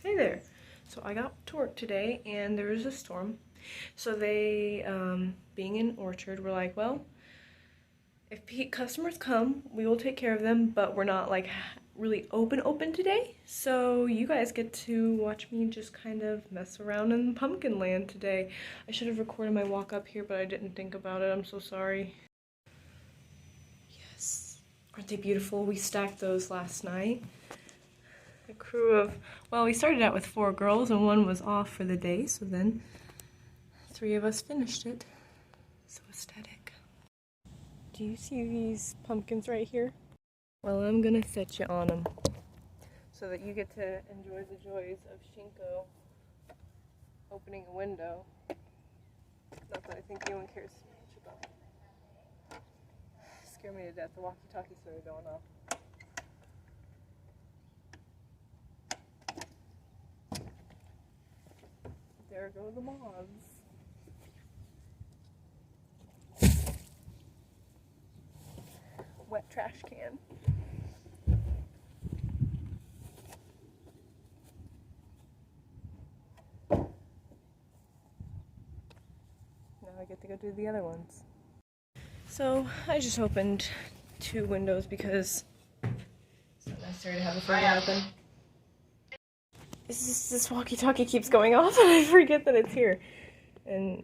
Hey there. So I got to work today and there was a storm. So they, being an orchard, were like, well, if customers come, we will take care of them, but we're not like really open today. So you guys get to watch me just kind of mess around in pumpkin land today. I should have recorded my walk up here, but I didn't think about it. I'm so sorry. Yes. Aren't they beautiful? We stacked those last night. A crew of, well, we started out with 4 girls and one was off for the day, so then 3 of us finished it. So aesthetic. Do you see these pumpkins right here? Well, I'm gonna set you on them so that you get to enjoy the joys of Shinko opening a window. Not that I think anyone cares much about it. Scare me to death. The walkie-talkie started going off. There go the moths. Wet trash can. Now I get to go do the other ones. So I just opened 2 windows because it's not necessary to have the third one open. This walkie-talkie keeps going off and I forget that it's here. And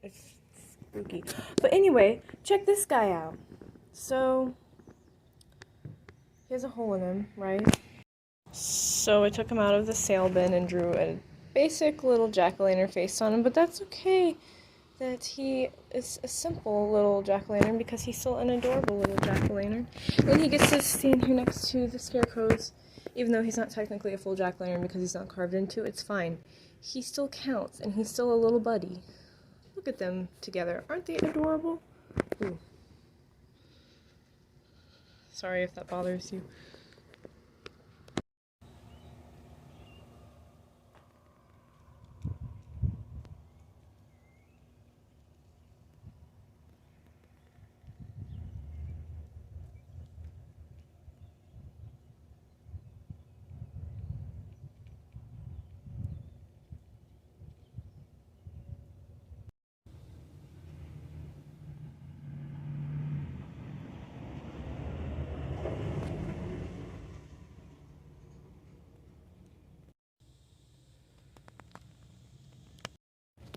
it's spooky. But anyway, check this guy out. So, he has a hole in him, right? So I took him out of the sale bin and drew a basic little jack-o'-lantern face on him, but that's okay that he is a simple little jack-o'-lantern because he's still an adorable little jack-o'-lantern. And he gets to stand here next to the scarecrows. Even though he's not technically a full jack-o'-lantern because he's not carved into, it's fine. He still counts, and he's still a little buddy. Look at them together. Aren't they adorable? Ooh. Sorry if that bothers you.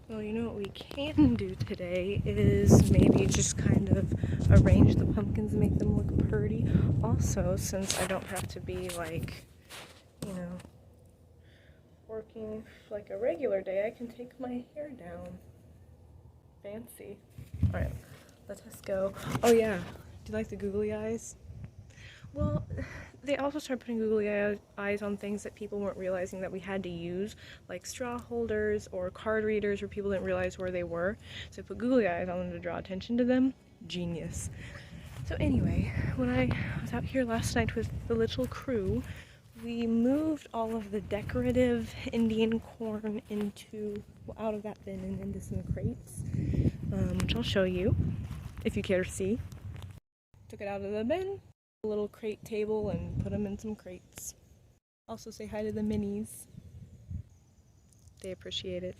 Well, you know what we can do today is maybe just kind of arrange the pumpkins and make them look pretty. Also, since I don't have to be like, you know, working like a regular day, I can take my hair down. Fancy. Alright, let us go. Oh yeah, do you like the googly eyes? Well, they also started putting googly eyes on things that people weren't realizing that we had to use, like straw holders or card readers where people didn't realize where they were. So I put googly eyes on them to draw attention to them. Genius. So anyway, when I was out here last night with the little crew, we moved all of the decorative Indian corn out of that bin and into some crates, which I'll show you if you care to see. Took it out of the bin. A little crate table and put them in some crates. Also say hi to the minis. They appreciate it.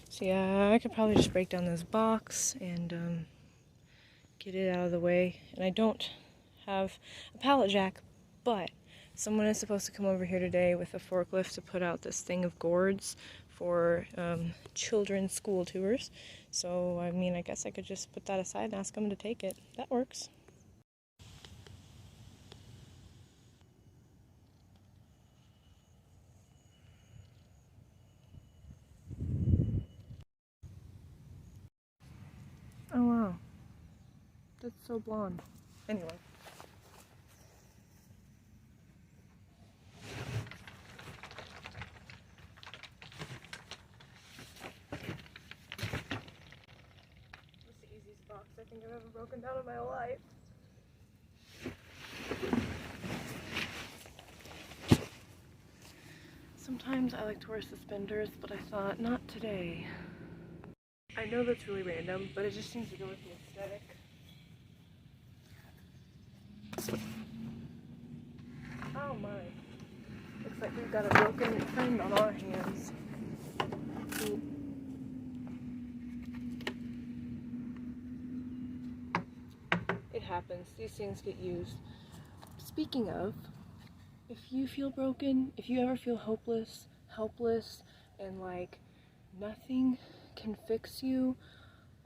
So yeah, I could probably just break down this box and get it out of the way. And I don't have a pallet jack, but someone is supposed to come over here today with a forklift to put out this thing of gourds for children's school tours. So I mean, I guess I could just put that aside and ask them to take it. That works. Oh wow, that's so blonde. Anyway. It's the easiest box I think I've ever broken down in my life. Sometimes I like to wear suspenders, but I thought, not today. I know that's really random, but it just seems to go with the aesthetic. Oh my. Looks Looks like we've got a broken friend on our hands. It happens. These things get used. Speaking of, if you feel broken, if you ever feel hopeless, helpless, and like nothing can fix you,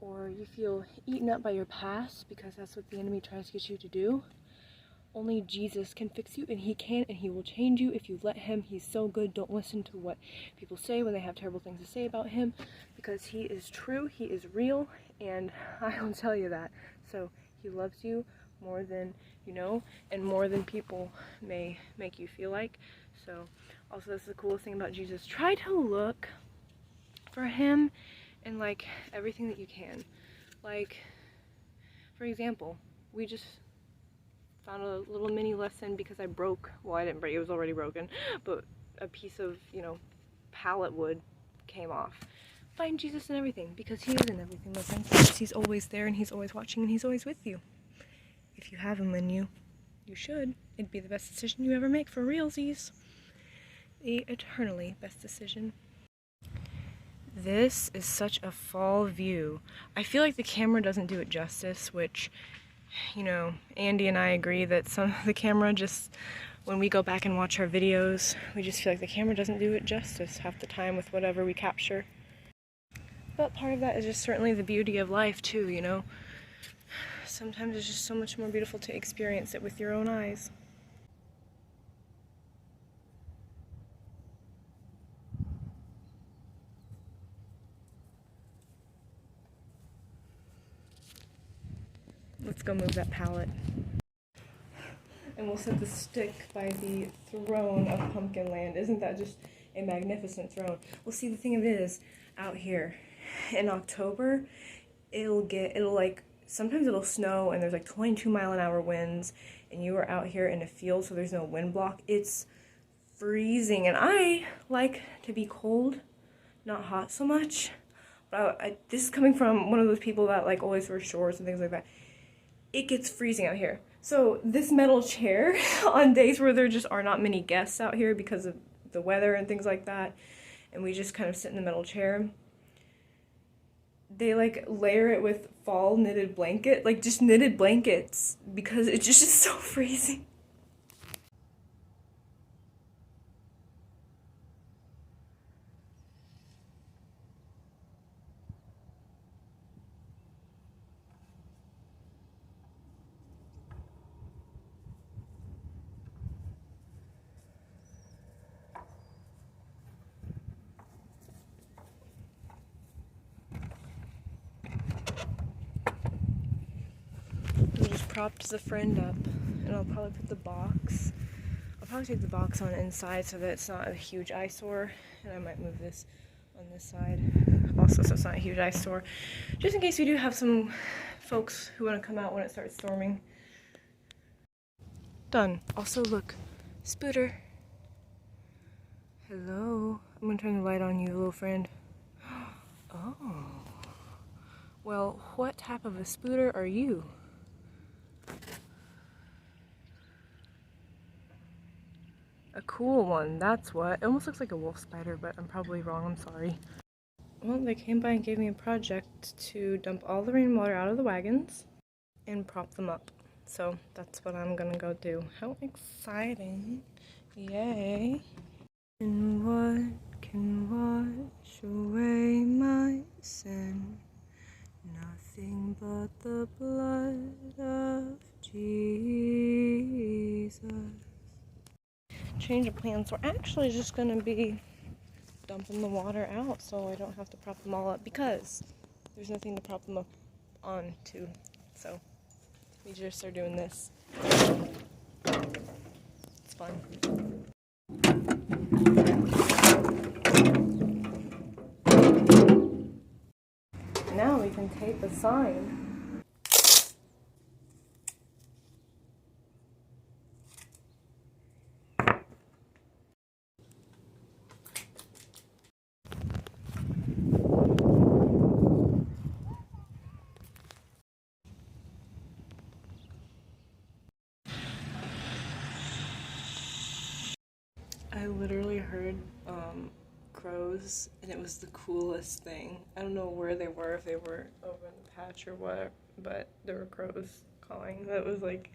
or you feel eaten up by your past, because that's what the enemy tries to get you to do, only Jesus can fix you, and he can, and he will change you if you let him. He's so good. Don't listen to what people say when they have terrible things to say about him, because he is true, he is real, and I will tell you that. So he loves you more than you know, and more than people may make you feel like. So also, that's the coolest thing about Jesus. Try to look for him in like everything that you can. Like, for example, we just found a little mini lesson because I broke, well, I didn't break, it was already broken, but a piece of, you know, pallet wood came off. Find Jesus in everything, because he is in everything, my friends. Because he's always there, and he's always watching, and he's always with you. If you have him in you, you should. It'd be the best decision you ever make, for realsies. The eternally best decision. This is such a fall view. I feel like the camera doesn't do it justice, which, you know, Andy and I agree that the camera just, when we go back and watch our videos, we just feel like the camera doesn't do it justice half the time with whatever we capture. But part of that is just certainly the beauty of life too, you know? Sometimes it's just so much more beautiful to experience it with your own eyes. Let's go move that pallet. And we'll set the stick by the throne of Pumpkin Land. Isn't that just a magnificent throne? Well, see, the thing of it is, out here in October, sometimes it'll snow and there's like 22-mile-an-hour winds, and you are out here in a field, so there's no wind block. It's freezing, and I like to be cold, not hot so much. But this is coming from one of those people that like always wear shorts and things like that. It gets freezing out here. So this metal chair, on days where there just are not many guests out here because of the weather and things like that, and we just kind of sit in the metal chair, they like layer it with fall knitted blanket, like just knitted blankets, because it's just so freezing. We just propped the friend up, and I'll probably put the box. I'll probably take the box on inside so that it's not a huge eyesore, and I might move this on this side also so it's not a huge eyesore, just in case we do have some folks who want to come out when it starts storming. Done. Also, look, Spooter. Hello. I'm gonna turn the light on you, little friend. Oh. Well, what type of a Spooter are you? A cool one, that's what. It almost looks like a wolf spider, but I'm probably wrong, I'm sorry. Well, they came by and gave me a project to dump all the rainwater out of the wagons and prop them up. So that's what I'm gonna go do. How exciting. Yay. And what can wash away my sin? Nothing but the blood of Jesus. Change of plans. We're actually just gonna be dumping the water out so I don't have to prop them all up, because there's nothing to prop them up on to. So we just are doing this. It's fun. Now we can tape a sign. I literally heard crows, and it was the coolest thing. I don't know where they were, if they were over in the patch or what, but there were crows calling. That was like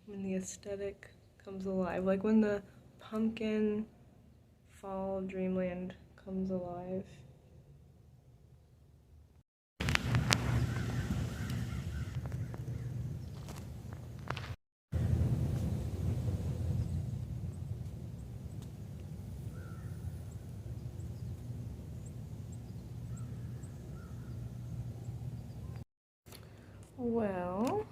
when the aesthetic comes alive, like when the pumpkin fall dreamland comes alive. Well,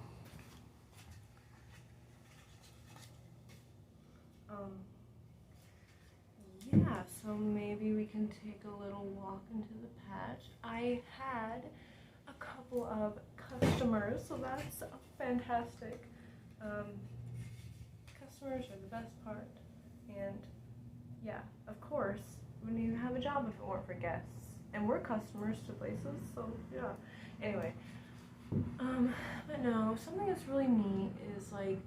yeah, so maybe we can take a little walk into the patch. I had a couple of customers, so that's fantastic. Customers are the best part, and yeah, of course, we wouldn't even have a job if it weren't for guests. And we're customers to places, so yeah. Anyway, but no, something that's really neat is like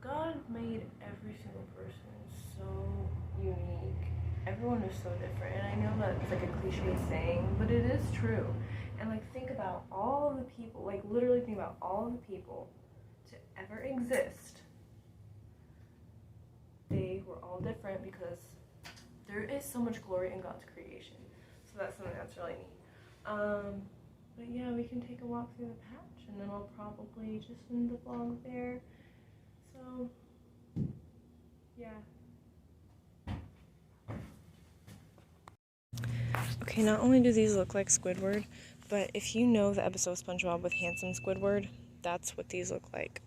God made every single person so unique. Everyone is so different, and I know that it's like a cliche saying, but it is true. And like think about all of the people, like literally think about all of the people to ever exist. They were all different because there is so much glory in God's creation. So that's something that's really neat. But yeah, we can take a walk through the patch, and then I'll probably just end the vlog there. So, yeah. Okay, not only do these look like Squidward, but if you know the episode of SpongeBob with Handsome Squidward, that's what these look like.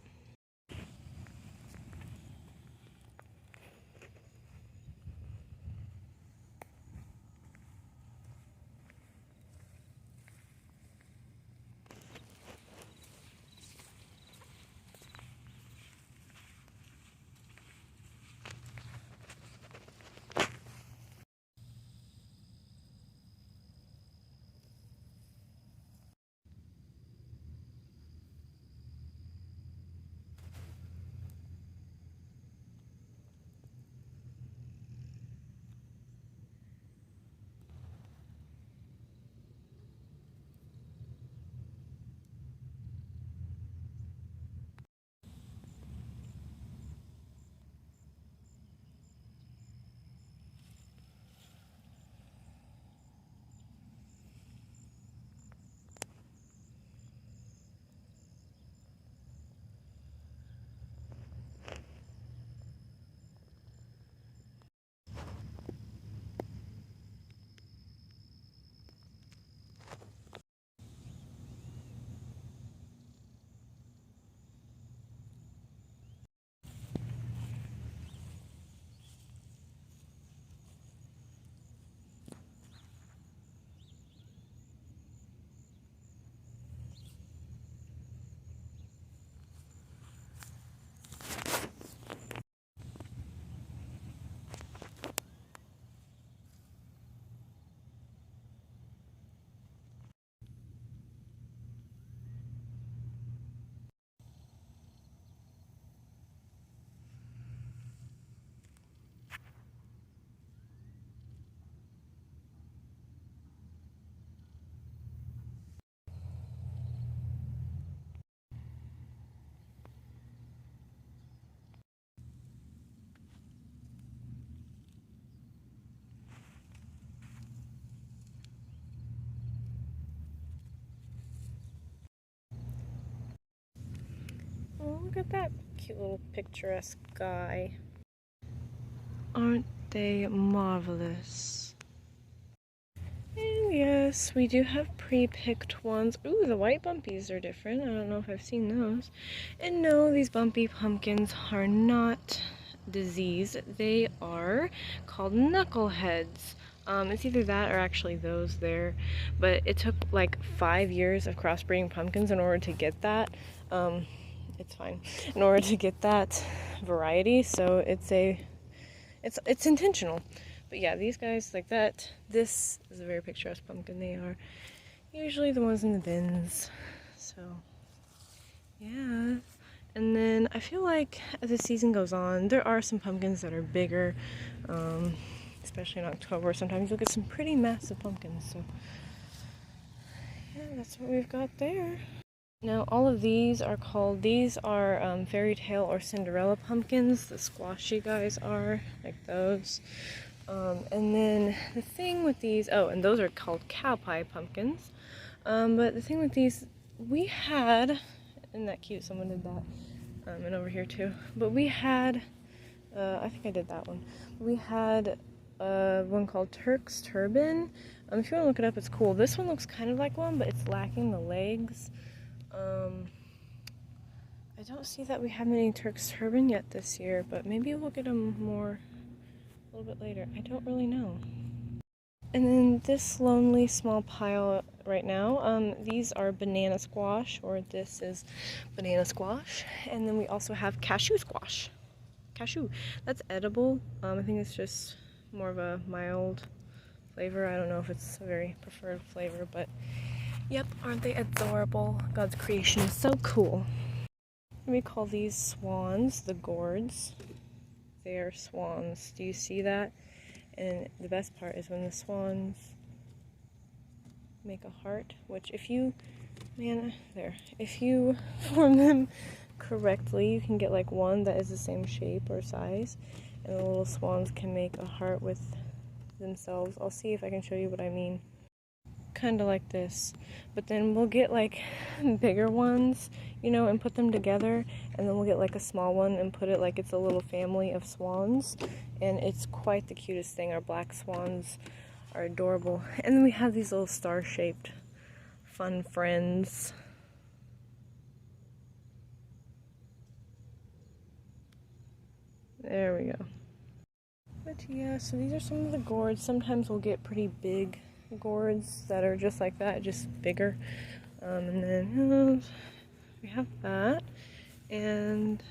Oh, look at that cute little picturesque guy. Aren't they marvelous? And yes, we do have pre-picked ones. Ooh, the white bumpies are different. I don't know if I've seen those. And no, these bumpy pumpkins are not disease. They are called knuckleheads. It's either that or actually those there. But it took like 5 years of crossbreeding pumpkins in order to get that. It's fine. In order to get that variety, so it's intentional. But yeah, these guys like that. This is a very picturesque pumpkin. They are usually the ones in the bins. So yeah, And then I feel like as the season goes on, there are some pumpkins that are bigger, especially in October. Sometimes you'll get some pretty massive pumpkins. So yeah, that's what we've got there. Now all of these are fairy tale or Cinderella pumpkins. The squashy guys are like those. And then the thing with these, and those are called cow pie pumpkins. But the thing with these, we had, isn't that cute? Someone did that. And over here too. But we had, I think I did that one. We had one called Turk's Turban. If you want to look it up, it's cool. This one looks kind of like one, but it's lacking the legs. I don't see that we have any Turk's Turban yet this year, but maybe we'll get them more a little bit later. I don't really know. And then this lonely small pile right now, these are banana squash, or this is banana squash. And then we also have cashew squash. Cashew, that's edible. I think it's just more of a mild flavor. I don't know if it's a very preferred flavor, but yep, aren't they adorable? God's creation is so cool. We call these swans, the gourds. They are swans. Do you see that? And the best part is when the swans make a heart, which if you form them correctly, you can get like one that is the same shape or size, and the little swans can make a heart with themselves. I'll see if I can show you what I mean. Kind of like this, but then we'll get like bigger ones, and put them together, and then we'll get like a small one and put it like it's a little family of swans, and it's quite the cutest thing. Our black swans are adorable. And then we have these little star-shaped fun friends. There we go. But yeah, so these are some of the gourds. Sometimes we'll get pretty big gourds that are just like that, just bigger. And then we have that, and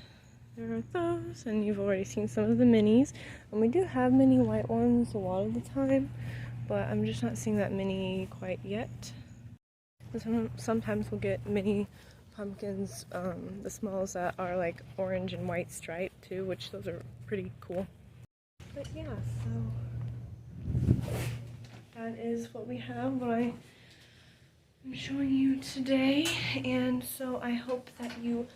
there are those, and you've already seen some of the minis. And we do have mini white ones a lot of the time, but I'm just not seeing that many quite yet. Sometimes we'll get mini pumpkins, the smalls that are like orange and white striped too, which those are pretty cool. But yeah, so that is what we have, what I'm showing you today. And so I hope that you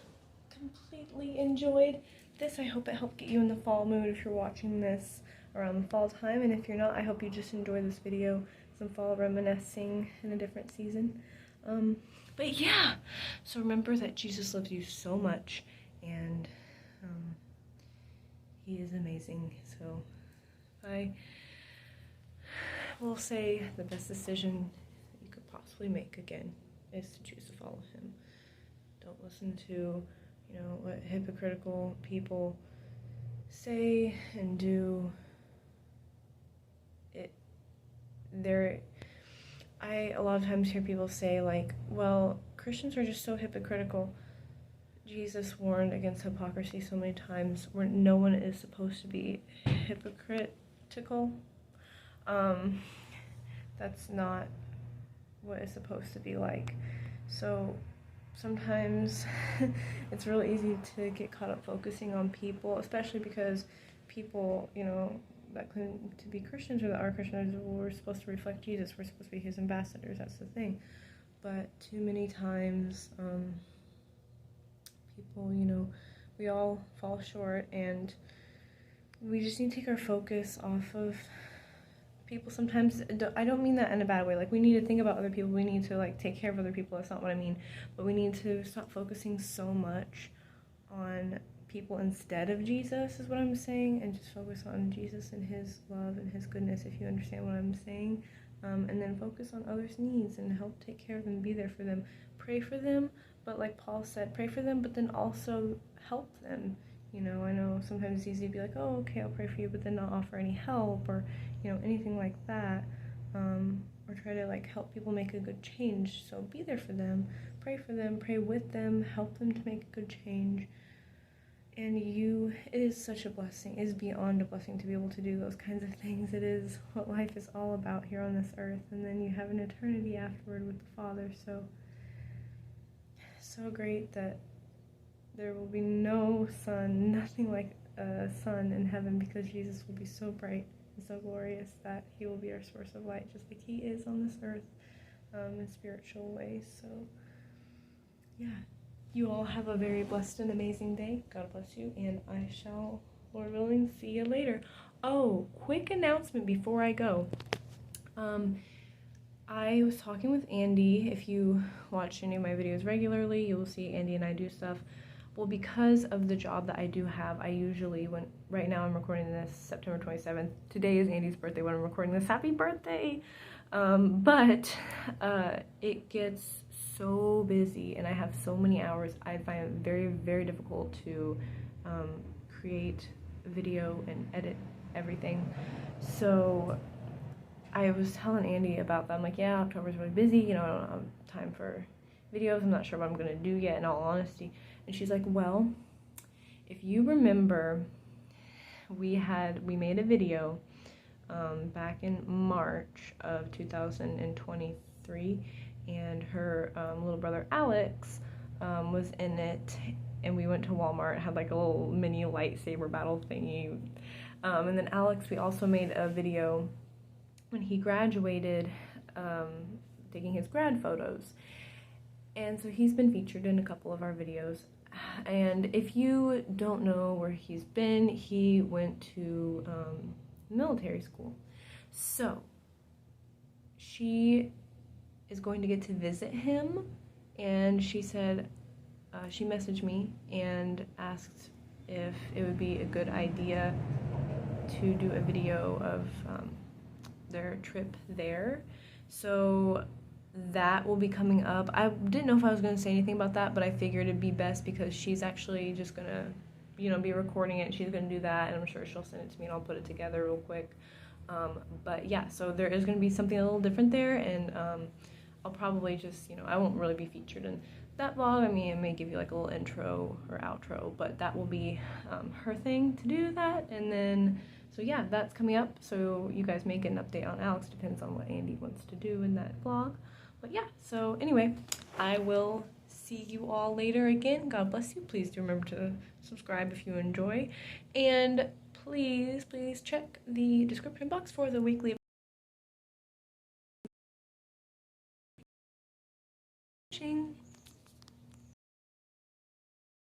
completely enjoyed this. I hope it helped get you in the fall mood if you're watching this around the fall time, and if you're not, I hope you just enjoy this video, some fall reminiscing in a different season. But yeah, so remember that Jesus loves you so much, and he is amazing. So I will say the best decision you could possibly make, again, is to choose to follow him. Don't listen to what hypocritical people say and do. I a lot of times hear people say like, well, Christians are just so hypocritical. Jesus warned against hypocrisy so many times, where no one is supposed to be hypocritical. That's not what it's supposed to be like. So sometimes it's really easy to get caught up focusing on people, especially because people, that claim to be Christians or that are Christians, we're supposed to reflect Jesus. We're supposed to be his ambassadors. That's the thing. But too many times, people, we all fall short, and we just need to take our focus off of people. Sometimes, I don't mean that in a bad way. Like, we need to think about other people. We need to like take care of other people. That's not what I mean. But we need to stop focusing so much on people instead of Jesus, is what I'm saying, and just focus on Jesus and his love and his goodness, if you understand what I'm saying. And then focus on others' needs and help take care of them, be there for them, pray for them. But like Paul said, pray for them, but then also help them. I know sometimes it's easy to be like, oh, okay, I'll pray for you, but then not offer any help or anything like that, or try to like help people make a good change. So be there for them, pray with them, help them to make a good change. And it is such a blessing. It is beyond a blessing to be able to do those kinds of things. It is what life is all about here on this earth. And then you have an eternity afterward with the Father. So great that there will be no sun, nothing like a sun in heaven, because Jesus will be so bright and so glorious that he will be our source of light, just like he is on this earth, in spiritual ways. So yeah, you all have a very blessed and amazing day. God bless you, and I shall, Lord willing, see you later. Oh, quick announcement before I go. I was talking with Andy. If you watch any of my videos regularly, you will see Andy and I do stuff. Well, because of the job that I do have, I usually, right now I'm recording this September 27th. Today is Andy's birthday when I'm recording this. Happy birthday! But it gets so busy and I have so many hours. I find it very, very difficult to create video and edit everything. So I was telling Andy about that. I'm like, yeah, October's really busy, you know, I don't have time for videos, I'm not sure what I'm gonna do yet, in all honesty. And she's like, well, if you remember, we made a video back in March of 2023, and her little brother Alex was in it, and we went to Walmart, had like a little mini lightsaber battle thingy. And then Alex, we also made a video when he graduated, taking his grad photos. And so he's been featured in a couple of our videos. And if you don't know where he's been, he went to military school. So she is going to get to visit him, and she said, she messaged me and asked if it would be a good idea to do a video of their trip there. So that will be coming up. I didn't know if I was going to say anything about that, but I figured it'd be best because she's actually just gonna, you know, be recording it. She's gonna do that, and I'm sure she'll send it to me and I'll put it together real quick. But yeah, so there is gonna be something a little different there, and I'll probably just, you know, I won't really be featured in that vlog. I mean, it may give you like a little intro or outro, but that will be her thing to do that. And then so yeah, that's coming up, so you guys may get an update on Alex, depends on what Andy wants to do in that vlog. But yeah, so anyway, I will see you all later again. God bless you. Please do remember to subscribe if you enjoy. And please, please check the description box for the weekly